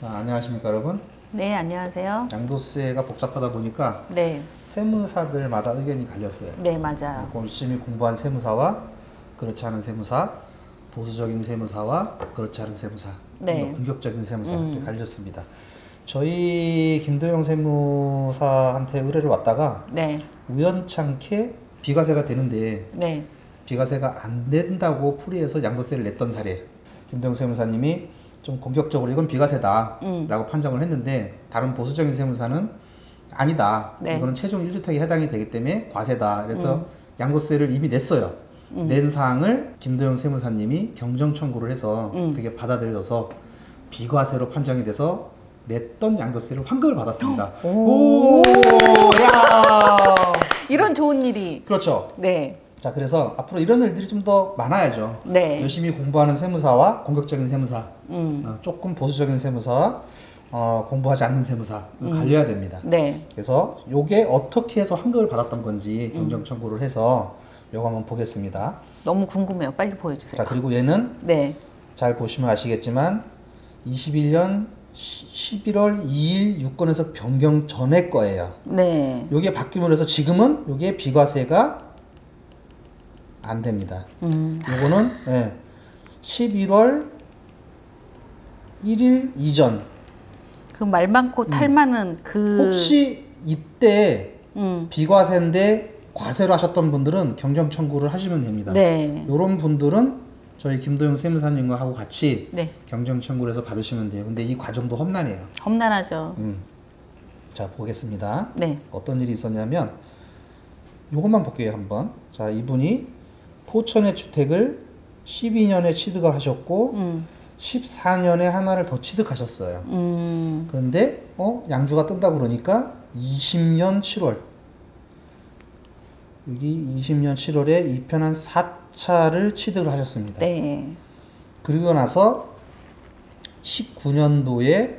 자, 안녕하십니까 여러분. 네, 안녕하세요. 양도세가 복잡하다 보니까 네, 세무사들마다 의견이 갈렸어요. 네, 맞아요. 열심히 공부한 세무사와 그렇지 않은 세무사, 보수적인 세무사와 그렇지 않은 세무사, 네. 좀 더 공격적인 세무사 이렇게 갈렸습니다. 저희 김도영 세무사한테 의뢰를 왔다가 네, 우연찮게 비과세가 되는데 네, 비과세가 안 된다고 풀이해서 양도세를 냈던 사례. 김도영 세무사님이 좀 공격적으로 이건 비과세다 라고 판정을 했는데 다른 보수적인 세무사는 아니다. 네. 이거는 최종 1주택에 해당이 되기 때문에 과세다. 그래서 양도세를 이미 냈어요. 낸 사항을 김도영 세무사님이 경정 청구를 해서 그게 받아들여져서 비과세로 판정이 돼서 냈던 양도세를 환급을 받았습니다. 오, 야! 이런 좋은 일이. 그렇죠. 네, 자, 그래서 앞으로 이런 일들이 좀 더 많아야죠. 네. 열심히 공부하는 세무사와 공격적인 세무사, 조금 보수적인 세무사와 공부하지 않는 세무사 갈려야 됩니다. 네, 그래서 요게 어떻게 해서 환급을 받았던 건지 경정 청구를 해서 요거 한번 보겠습니다. 너무 궁금해요. 빨리 보여주세요. 자, 그리고 얘는 네, 잘 보시면 아시겠지만 21년 11월 2일 유권해석 변경 전에 거예요. 네, 요게 바뀌므로 해서 지금은 요게 비과세가 안 됩니다. 요거는 11월 1일 이전. 그 말 많고 탈 많은 그. 혹시 이때 비과세인데 과세로 하셨던 분들은 경정 청구를 하시면 됩니다. 네, 요런 분들은 저희 김도영 세무사님과 하고 같이 네, 경정 청구를 해서 받으시면 돼요. 근데 이 과정도 험난해요. 험난하죠. 자, 보겠습니다. 네, 어떤 일이 있었냐면 요것만 볼게요 한번. 자, 이분이 포천의 주택을 12년에 취득을 하셨고 14년에 하나를 더 취득하셨어요. 그런데 양주가 뜬다 그러니까 20년 7월 여기 20년 7월에 이편한 4차를 취득을 하셨습니다. 네, 그리고 나서 19년도에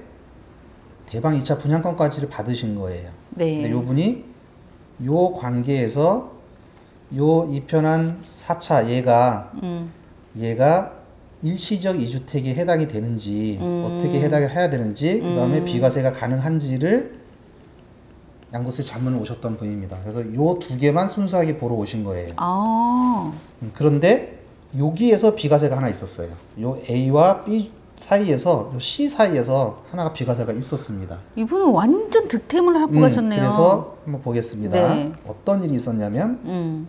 대방 2차 분양권까지를 받으신 거예요. 네. 근데 요 분이 요 관계에서 요 이편한 4차 얘가 일시적 2주택에 해당이 되는지 어떻게 해당해야 되는지 그 다음에 비과세가 가능한지를 양도세 자문을 오셨던 분입니다. 그래서 요 두 개만 순수하게 보러 오신 거예요. 아, 그런데 여기에서 비과세가 하나 있었어요. 요 A와 B 사이에서 요 C 사이에서 하나가 비과세가 있었습니다. 이분은 완전 득템을 하고 가셨네요. 그래서 한번 보겠습니다. 네. 어떤 일이 있었냐면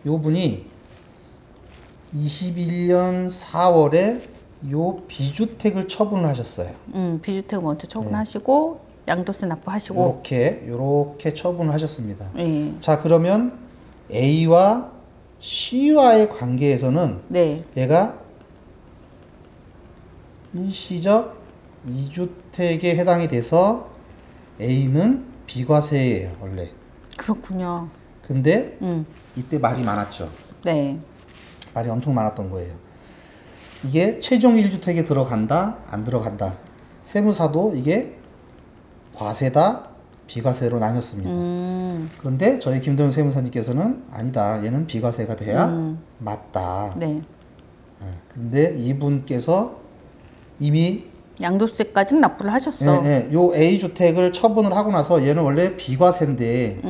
요 분이 21년 4월에 요 비주택을 처분을 하셨어요. 비주택 먼저 처분하시고 양도세 납부하시고. 요렇게 처분을 하셨습니다. 네, 자, 그러면 A와 C와의 관계에서는 네, 얘가 일시적 2주택에 해당이 돼서 A는 비과세예요, 원래. 그렇군요. 근데 음, 이때 말이 많았죠. 네, 말이 엄청 많았던 거예요. 이게 최종 1주택에 들어간다, 안 들어간다. 세무사도 이게 과세다, 비과세로 나뉘었습니다. 그런데 저희 김도영 세무사님께서는 아니다. 얘는 비과세가 돼야 맞다. 네. 근데 이분께서 이미 양도세까지 납부를 하셨어. 요 A주택을 처분을 하고 나서 얘는 원래 비과세인데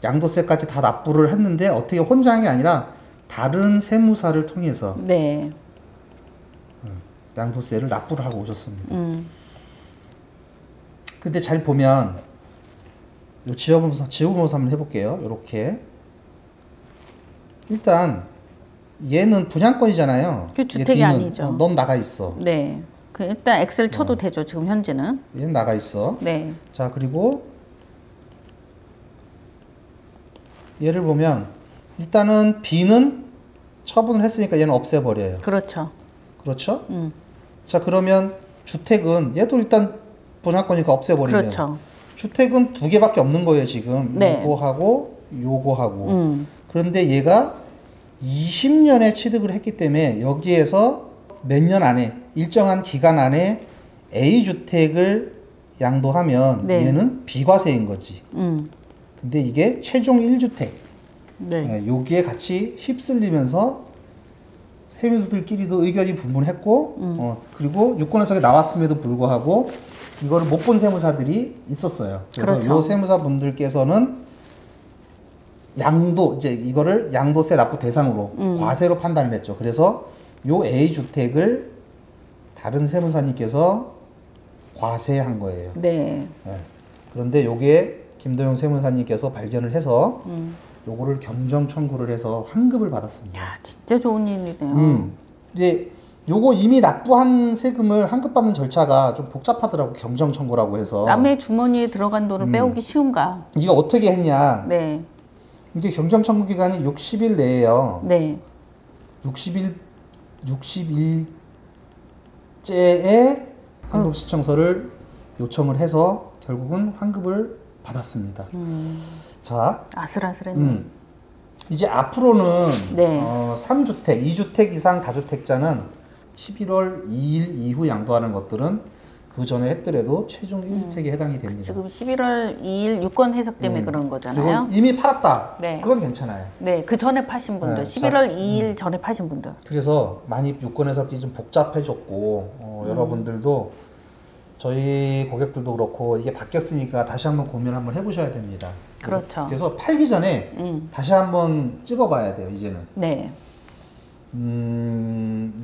양도세까지 다 납부를 했는데 어떻게 혼자 한 게 아니라 다른 세무사를 통해서 네. 양도세를 납부를 하고 오셨습니다. 근데 잘 보면 요 지역분모사 한번 해볼게요. 요렇게 일단 얘는 분양권이잖아요. 그 얘 주택이 D는, 아니죠. 넌 나가 있어. 네. 그 일단 엑셀 쳐도 되죠. 지금 현재는. 얘는 나가 있어. 네. 자, 그리고 얘를 보면 일단은 B는 처분을 했으니까 얘는 없애버려요. 그렇죠. 그렇죠? 자, 그러면 주택은 얘도 일단 분양권이니까 없애버리면 그렇죠. 주택은 두 개밖에 없는 거예요, 지금. 네. 요거하고 요거하고. 그런데 얘가 20년에 취득을 했기 때문에 여기에서 몇 년 안에 일정한 기간 안에 A주택을 양도하면 네. 얘는 비과세인 거지. 근데 이게 최종 1주택. 네. 여기에 같이 휩쓸리면서 세무서들끼리도 의견이 분분했고 그리고 유권 해석이 나왔음에도 불구하고 이거를 못 본 세무사들이 있었어요. 그래서 그렇죠. 요 세무사분들께서는 이제 이거를 양도세 납부 대상으로 과세로 판단을 했죠. 그래서 요 A 주택을 다른 세무사님께서 과세한 거예요. 네. 네. 그런데 요게 김도영 세무사님께서 발견을 해서 요거를 경정 청구를 해서 환급을 받았습니다. 야, 진짜 좋은 일이네요. 이제 요거 이미 납부한 세금을 환급받는 절차가 좀 복잡하더라고. 경정 청구라고 해서. 남의 주머니에 들어간 돈을 빼오기 쉬운가? 이거 어떻게 했냐? 네. 이게 경정 청구 기간이 60일 내에요. 네. 60일째에 환급 신청서를 요청을 해서 결국은 환급을 받았습니다. 자, 아슬아슬했네. 이제 앞으로는 네. 3주택, 2주택 이상 다주택자는 11월 2일 이후 양도하는 것들은 그 전에 했더라도 최종 1주택에 해당이 됩니다. 지금 11월 2일 유권 해석 때문에 그런 거잖아요. 그리고 이미 팔았다. 네. 그건 괜찮아요. 네, 그 전에 파신 분들, 네, 11월 2일 전에 파신 분들. 그래서 많이 유권 해석이 좀 복잡해졌고 여러분들도 저희 고객들도 그렇고 이게 바뀌었으니까 다시 한번 고민 한번 해보셔야 됩니다. 그렇죠. 그래서 팔기 전에 다시 한번 찍어봐야 돼요. 이제는. 네.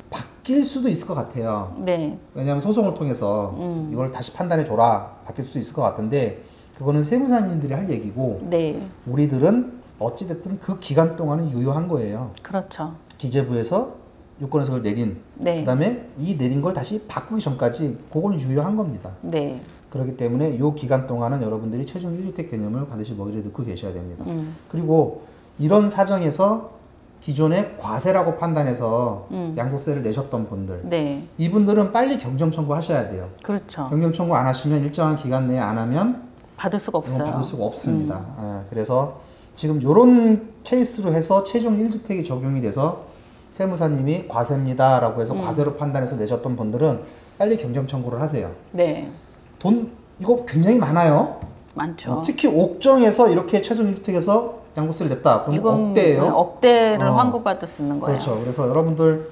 바뀔 수도 있을 것 같아요. 네. 왜냐하면 소송을 통해서 이걸 다시 판단해 줘라 바뀔 수 있을 것 같은데 그거는 세무사님들이 할 얘기고 네. 우리들은 어찌됐든 그 기간 동안은 유효한 거예요. 그렇죠. 기재부에서 유권 해석을 내린 네. 그다음에 이 내린 걸 다시 바꾸기 전까지 그거는 유효한 겁니다. 네. 그렇기 때문에 이 기간 동안은 여러분들이 최종 1주택 개념을 반드시 머리에 넣고 계셔야 됩니다. 그리고 이런 사정에서 기존에 과세라고 판단해서 양도세를 내셨던 분들 네. 이분들은 빨리 경정 청구하셔야 돼요. 그렇죠. 경정 청구 안 하시면 일정한 기간 내에 안 하면 받을 수가 이건 없어요. 받을 수가 없습니다. 그래서 지금 이런 케이스로 해서 최종 1주택이 적용이 돼서 세무사님이 과세입니다라고 해서 과세로 판단해서 내셨던 분들은 빨리 경정 청구를 하세요. 네. 돈 이거 굉장히 많아요. 많죠. 특히 옥정에서 이렇게 최종 1주택에서 양도세를 냈다. 그럼 이건 억대예요. 네, 억대를 환급받을 수 있는 거예요. 그렇죠. 그래서 여러분들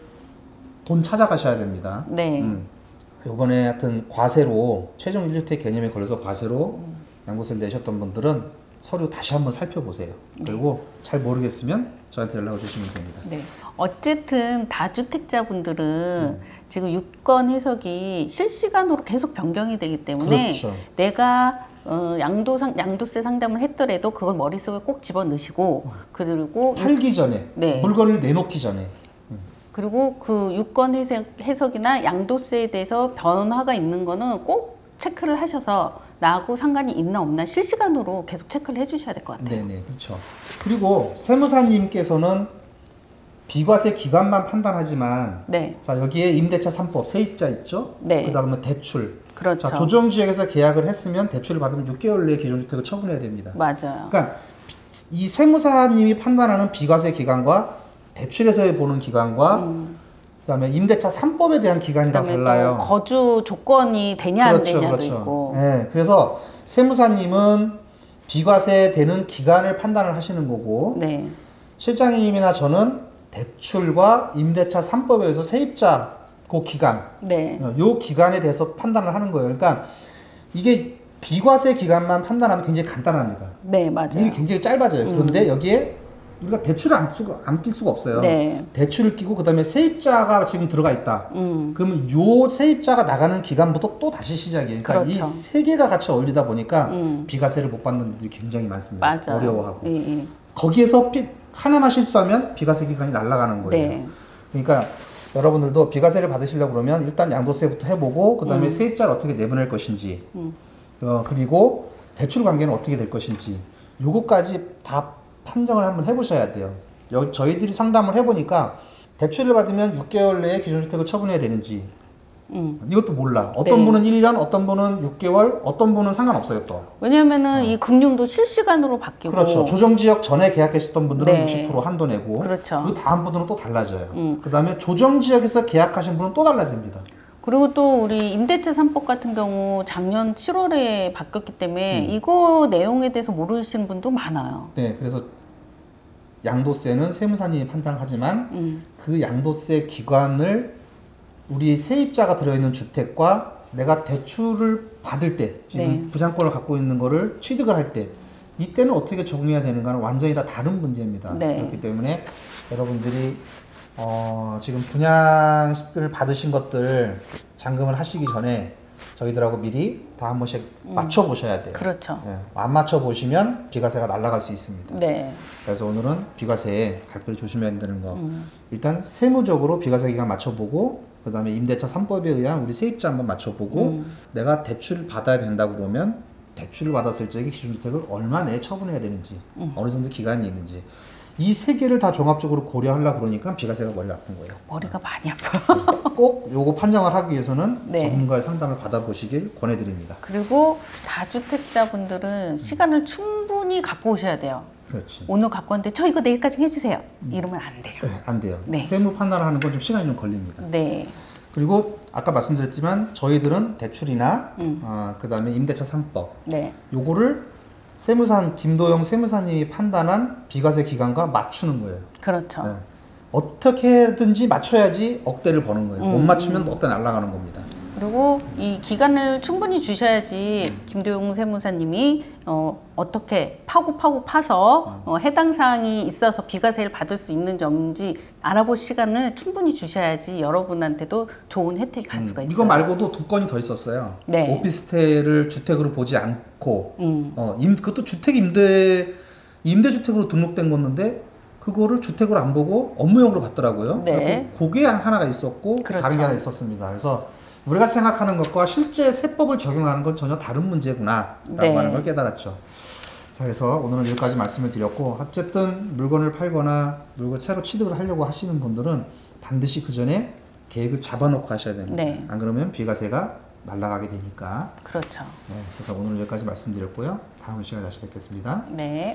돈 찾아가셔야 됩니다. 네. 이번에 하여튼 과세로 최종 1주택 개념에 걸려서 과세로 양도세를 내셨던 분들은 서류 다시 한번 살펴보세요. 그리고 잘 모르겠으면 저한테 연락을 주시면 됩니다. 네. 어쨌든 다주택자분들은 지금 유권 해석이 실시간으로 계속 변경이 되기 때문에 그렇죠. 내가 양도세 상담을 했더라도 그걸 머릿속에 꼭 집어넣으시고 그리고 팔기 전에 네. 물건을 내놓기 전에 그리고 그 유권 해석이나 양도세에 대해서 변화가 있는 거는 꼭 체크를 하셔서 나하고 상관이 있나 없나 실시간으로 계속 체크를 해주셔야 될 것 같아요. 네네 그렇죠. 그리고 세무사님께서는 비과세 기간만 판단하지만 네. 자 여기에 임대차 3법 세입자 있죠? 네. 그다음에 대출. 그렇죠. 자 조정지역에서 계약을 했으면 대출을 받으면 6개월 내에 기존주택을 처분해야 됩니다. 맞아요. 그러니까 이 세무사님이 판단하는 비과세 기간과 대출에서 보는 기간과 그다음에 임대차 3법에 대한 기간이랑 그다음에 달라요. 또 거주 조건이 되냐 안 그렇죠, 되냐도 그렇죠. 있고. 네, 그래서 세무사님은 비과세 되는 기간을 판단을 하시는 거고 네. 실장님이나 저는 대출과 임대차 3법에 의해서 세입자 그 기간, 네. 요 기간에 대해서 판단을 하는 거예요. 그러니까 이게 비과세 기간만 판단하면 굉장히 간단합니다. 네, 맞아요. 이게 굉장히 짧아져요. 그런데 여기에 우리가 대출을 안 낄 수가 없어요. 네. 대출을 끼고 그다음에 세입자가 지금 들어가 있다. 그러면 요 세입자가 나가는 기간부터 또 다시 시작이에요. 그러니까 그렇죠. 이 세 개가 같이 어울리다 보니까 비과세를 못 받는 분들이 굉장히 많습니다. 맞아요. 어려워하고. 예, 예. 거기에서 하나만 실수하면 비과세 기간이 날아가는 거예요. 네. 그러니까 여러분들도 비과세를 받으시려고 그러면 일단 양도세부터 해보고 그다음에 세입자를 어떻게 내보낼 것인지 그리고 대출 관계는 어떻게 될 것인지 요거까지 다 판정을 한번 해보셔야 돼요. 저희들이 상담을 해보니까 대출을 받으면 6개월 내에 기존주택을 처분해야 되는지 이것도 몰라. 어떤 네. 분은 1년, 어떤 분은 6개월, 어떤 분은 상관없어요 또. 왜냐면은 이 금융도 실시간으로 바뀌고. 그렇죠. 조정지역 전에 계약하셨던 분들은 네. 60% 한도 내고 그렇죠. 그 다음 분들은 또 달라져요. 그 다음에 조정지역에서 계약하신 분은 또 달라집니다. 그리고 또 우리 임대차 3법 같은 경우 작년 7월에 바뀌었기 때문에 이거 내용에 대해서 모르시는 분도 많아요. 네, 그래서 양도세는 세무사님이 판단하지만 그 양도세 기관을 우리 세입자가 들어있는 주택과 내가 대출을 받을 때 지금 네. 부장권을 갖고 있는 거를 취득을 할 때 이때는 어떻게 적용해야 되는가는 완전히 다 다른 문제입니다. 네. 그렇기 때문에 여러분들이 지금 분양을 받으신 것들 잔금을 하시기 전에 저희들하고 미리 다 한 번씩 맞춰보셔야 돼요. 그렇죠. 예, 안 맞춰보시면 비과세가 날아갈 수 있습니다. 네. 그래서 오늘은 비과세 각별히 조심해야 되는 거. 일단 세무적으로 비과세 기간 맞춰보고 그 다음에 임대차 3법에 의한 우리 세입자 한번 맞춰보고 내가 대출을 받아야 된다 그러면 대출을 받았을 적에 기준주택을 얼마 내에 처분해야 되는지 어느 정도 기간이 있는지 이 세 개를 다 종합적으로 고려하려고 그러니까 비과세가 머리가 아픈 거예요. 머리가 많이 아파. 꼭 요거 판정을 하기 위해서는 네. 전문가의 상담을 받아보시길 권해드립니다. 그리고 다주택자분들은 시간을 충분히 갖고 오셔야 돼요. 그렇지. 오늘 갖고 왔는데 저 이거 내일까지 해주세요. 이러면 안 돼요. 네, 안 돼요. 네. 세무 판단을 하는 건 좀 시간이 좀 걸립니다. 네. 그리고 아까 말씀드렸지만 저희들은 대출이나 그 다음에 임대차 3법 네. 요거를 김도영 세무사님이 판단한 비과세 기간과 맞추는 거예요. 그렇죠. 네. 어떻게든지 맞춰야지 억대를 버는 거예요. 못 맞추면 억대 날아가는 겁니다. 그리고 이 기간을 충분히 주셔야지 김도용 세무사님이 어떻게 파서 해당 사항이 있어서 비과세를 받을 수 있는 점인지 알아볼 시간을 충분히 주셔야지 여러분한테도 좋은 혜택이 갈 수가 있어요. 이거 말고도 두 건이 더 있었어요. 네. 오피스텔을 주택으로 보지 않고 그것도 임대주택으로 등록된 건데 그거를 주택으로 안 보고 업무용으로 받더라고요. 네. 그게 하나가 있었고 그렇죠. 다른 게 하나 있었습니다. 그래서 우리가 생각하는 것과 실제 세법을 적용하는 건 전혀 다른 문제구나 라고 네. 하는 걸 깨달았죠. 자, 그래서 오늘은 여기까지 말씀을 드렸고 어쨌든 물건을 팔거나 물건을 새로 취득을 하려고 하시는 분들은 반드시 그 전에 계획을 잡아놓고 하셔야 됩니다. 네. 안 그러면 비과세가 날아가게 되니까. 그렇죠. 네, 그래서 오늘 여기까지 말씀드렸고요. 다음 시간에 다시 뵙겠습니다. 네.